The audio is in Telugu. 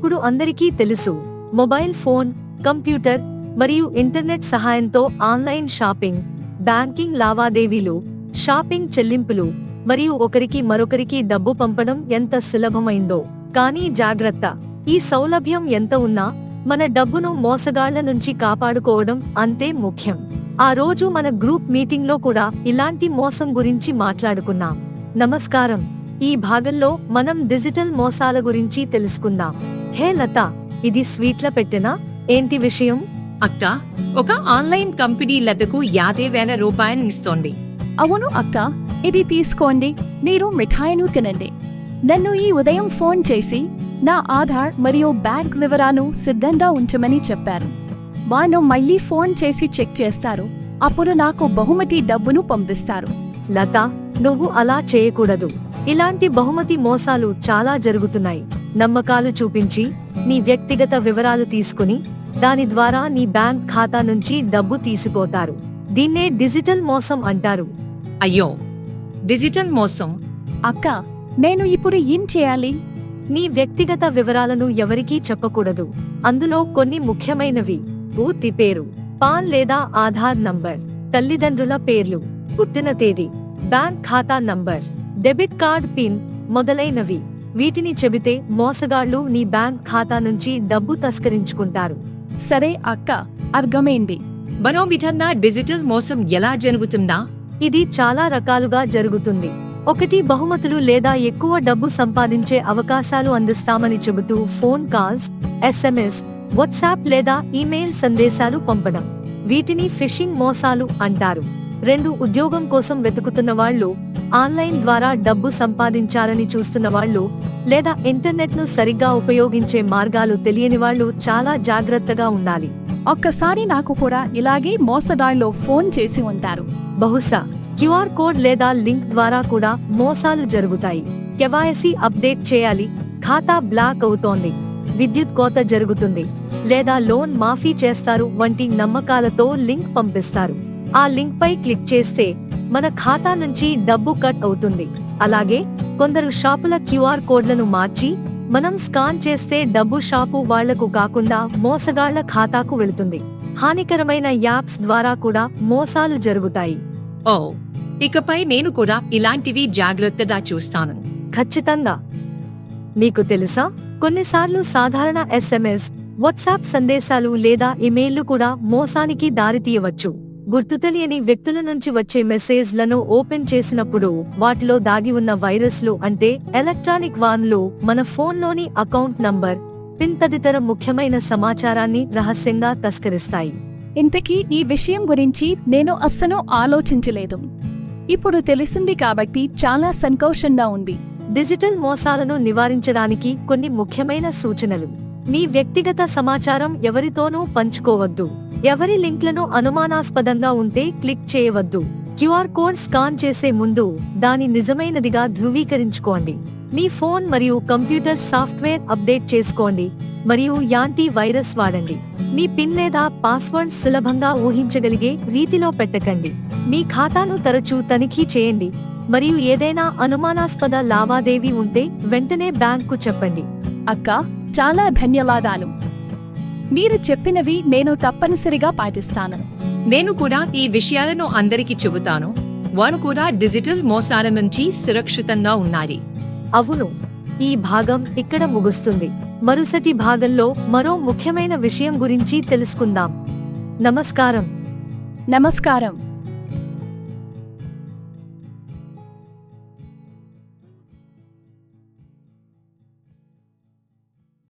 ఇప్పుడు అందరికీ తెలుసు, మొబైల్ ఫోన్, కంప్యూటర్ మరియు ఇంటర్నెట్ సహాయంతో ఆన్లైన్ షాపింగ్, బ్యాంకింగ్ లావాదేవీలు, షాపింగ్ చెల్లింపులు మరియు ఒకరికి మరొకరికి డబ్బు పంపడం ఎంత సులభమైందో. కానీ జాగ్రత్త, ఈ సౌలభ్యం ఎంత ఉన్నా మన డబ్బును మోసగాళ్ల నుంచి కాపాడుకోవడం అంతే ముఖ్యం. ఆ రోజు మన గ్రూప్ మీటింగ్లో కూడా ఇలాంటి మోసం గురించి మాట్లాడుకున్నాం. నమస్కారం, ఈ భాగంలో మనం డిజిటల్ మోసాల గురించి తెలుసుకుందాం. హే లత, ఇది స్వీట్ల పెట్టెనా? ఏంటి విషయం? అక్క, ఒక ఆన్లైన్ కంపెనీ లతకు 50,000 రూపాయలు ఇస్తోంది. అవును అక్క, ఇది తీసుకోండి, మీరు మిఠాయిను తినండి. నన్ను ఈ ఉదయం ఫోన్ చేసి నా ఆధార్ మరియు బ్యాంక్ వివరాలను సిద్ధంగా ఉంచమని చెప్పారు. వారు మళ్ళీ ఫోన్ చేసి చెక్ చేస్తారు, అప్పుడు నాకు బహుమతి డబ్బును పంపిస్తారు. లత, నువ్వు అలా చేయకూడదు. ఇలాంటి బహుమతి మోసాలు చాలా జరుగుతున్నాయి. నమ్మకాలు చూపించి నీ వ్యక్తిగత వివరాలు తీసుకుని దాని ద్వారా నీ బ్యాంక్ ఖాతా నుంచి డబ్బు తీసిపోతారు. దీన్నే డిజిటల్ మోసం అంటారు. అయ్యో, డిజిటల్ మోసం! అక్క, నేను ఇప్పుడు ఏం చేయాలి? నీ వ్యక్తిగత వివరాలను ఎవరికీ చెప్పకూడదు. అందులో కొన్ని ముఖ్యమైనవి: పూర్తి పేరు, పాన్ లేదా ఆధార్ నంబర్, తల్లిదండ్రుల పేర్లు, పుట్టిన తేదీ, బ్యాంక్ ఖాతా నంబర్, డెబిట్ కార్డ్ పిన్ మొదలైనవి. వీటిని చెబితే మోసగాళ్లు నీ బ్యాంక్ ఖాతా నుంచి డబ్బు తస్కరించుకుంటారు. సరే అక్క, అర్థమైంది. మరో విధంగా డిజిటల్ మోసం ఎలా జరుగుతుందా? ఇది చాలా రకాలుగా జరుగుతుంది. ఒకటి, బహుమతులు లేదా ఎక్కువ డబ్బు సంపాదించే అవకాశాలు అందిస్తామని చెబుతూ ఫోన్ కాల్స్, SMS, వాట్సాప్ లేదా ఈమెయిల్ సందేశాలు పంపడం. వీటిని ఫిషింగ్ మోసాలు అంటారు. 2, ఉద్యోగం కోసం వెతుకుతున్న వాళ్ళు, ఆన్లైన్ ద్వారా డబ్బు సంపాదించాలని చూస్తున్న వాళ్ళు లేదా ఇంటర్నెట్ను సరిగ్గా ఉపయోగించే మార్గాలు తెలియని వాళ్ళు చాలా జాగ్రత్తగా ఉండాలి. ఒక్కసారి నాకు కూడా ఇలాగే మోసగాళ్ళు ఫోన్ చేసి ఉంటారు. బహుశా QR కోడ్ లేదా లింక్ ద్వారా కూడా మోసాలు జరుగుతాయి. KYC అప్డేట్ చేయాలి, ఖాతా బ్లాక్ అవుతోంది, విద్యుత్ కోత జరుగుతుంది లేదా లోన్ మాఫీ చేస్తారు వంటి నమ్మకాలతో లింక్ పంపిస్తారు. ఆ లింక్ పై క్లిక్ చేస్తే మన ఖాతా నుంచి డబ్బు కట్ అవుతుంది. అలాగే కొందరు షాపుల QR కోడ్లను మార్చి మనం స్కాన్ చేస్తే డబ్బు షాపు వాళ్లకు కాకుండా మోసగాళ్ల ఖాతాకు వెళుతుంది. హానికరమైన యాప్స్ ద్వారా కూడా మోసాలు జరుగుతాయి. ఓ, ఇకపై నేను కూడా ఇలాంటివి జాగ్రత్తగా చూస్తాను. ఖచ్చితంగా. మీకు తెలుసా, కొన్నిసార్లు సాధారణ SMS, వాట్సాప్ సందేశాలు లేదా ఇమెయిల్లు కూడా మోసానికి దారితీయవచ్చు. గుర్తుతెలియని వ్యక్తుల నుంచి వచ్చే మెసేజ్లను ఓపెన్ చేసినప్పుడు వాటిలో దాగి ఉన్న వైరస్లు అంటే ఎలక్ట్రానిక్ వార్న్లు మన ఫోన్లోని అకౌంట్ నంబర్, పిన్ తదితర ముఖ్యమైన సమాచారాన్ని రహస్యంగా తస్కరిస్తాయి. ఇంతకీ ఈ విషయం గురించి నేను అస్సలు ఆలోచించలేదు. ఇప్పుడు తెలిసింది కాబట్టి చాలా సంతోషంగా ఉంది. డిజిటల్ మోసాలను నివారించడానికి కొన్ని ముఖ్యమైన సూచనలు: మీ వ్యక్తిగత సమాచారం ఎవరితోనూ పంచుకోవద్దు. ఎవరి లింక్లను అనుమానాస్పదంగా ఉంటే క్లిక్ చేయవద్దు. QR కోడ్ స్కాన్ చేసే ముందు దాని నిజమైనదిగా ధృవీకరించుకోండి. మీ ఫోన్ మరియు కంప్యూటర్ సాఫ్ట్వేర్ అప్డేట్ చేసుకోండి మరియు యాంటీ వైరస్ వాడండి. మీ పిన్ లేదా పాస్వర్డ్ సులభంగా ఊహించగలిగే రీతిలో పెట్టకండి. మీ ఖాతాను తరచూ తనిఖీ చేయండి మరియు ఏదైనా అనుమానాస్పద లావాదేవీ ఉంటే వెంటనే బ్యాంకు చెప్పండి. అక్క, చాలా ధన్యవాదాలు. మీరు చెప్పినవి నేను తప్పనిసరిగా పాటిస్తాను. నేను కూడా ఈ విషయాలను అందరికీ చెబుతాను. వారు కూడా డిజిటల్ మోసాల నుంచి సురక్షితంగా ఉన్నారు. అవును, ఈ భాగం ఇక్కడ ముగుస్తుంది. మరుసటి భాగంలో మరో ముఖ్యమైన విషయం గురించి తెలుసుకుందాం. నమస్కారం. నమస్కారం.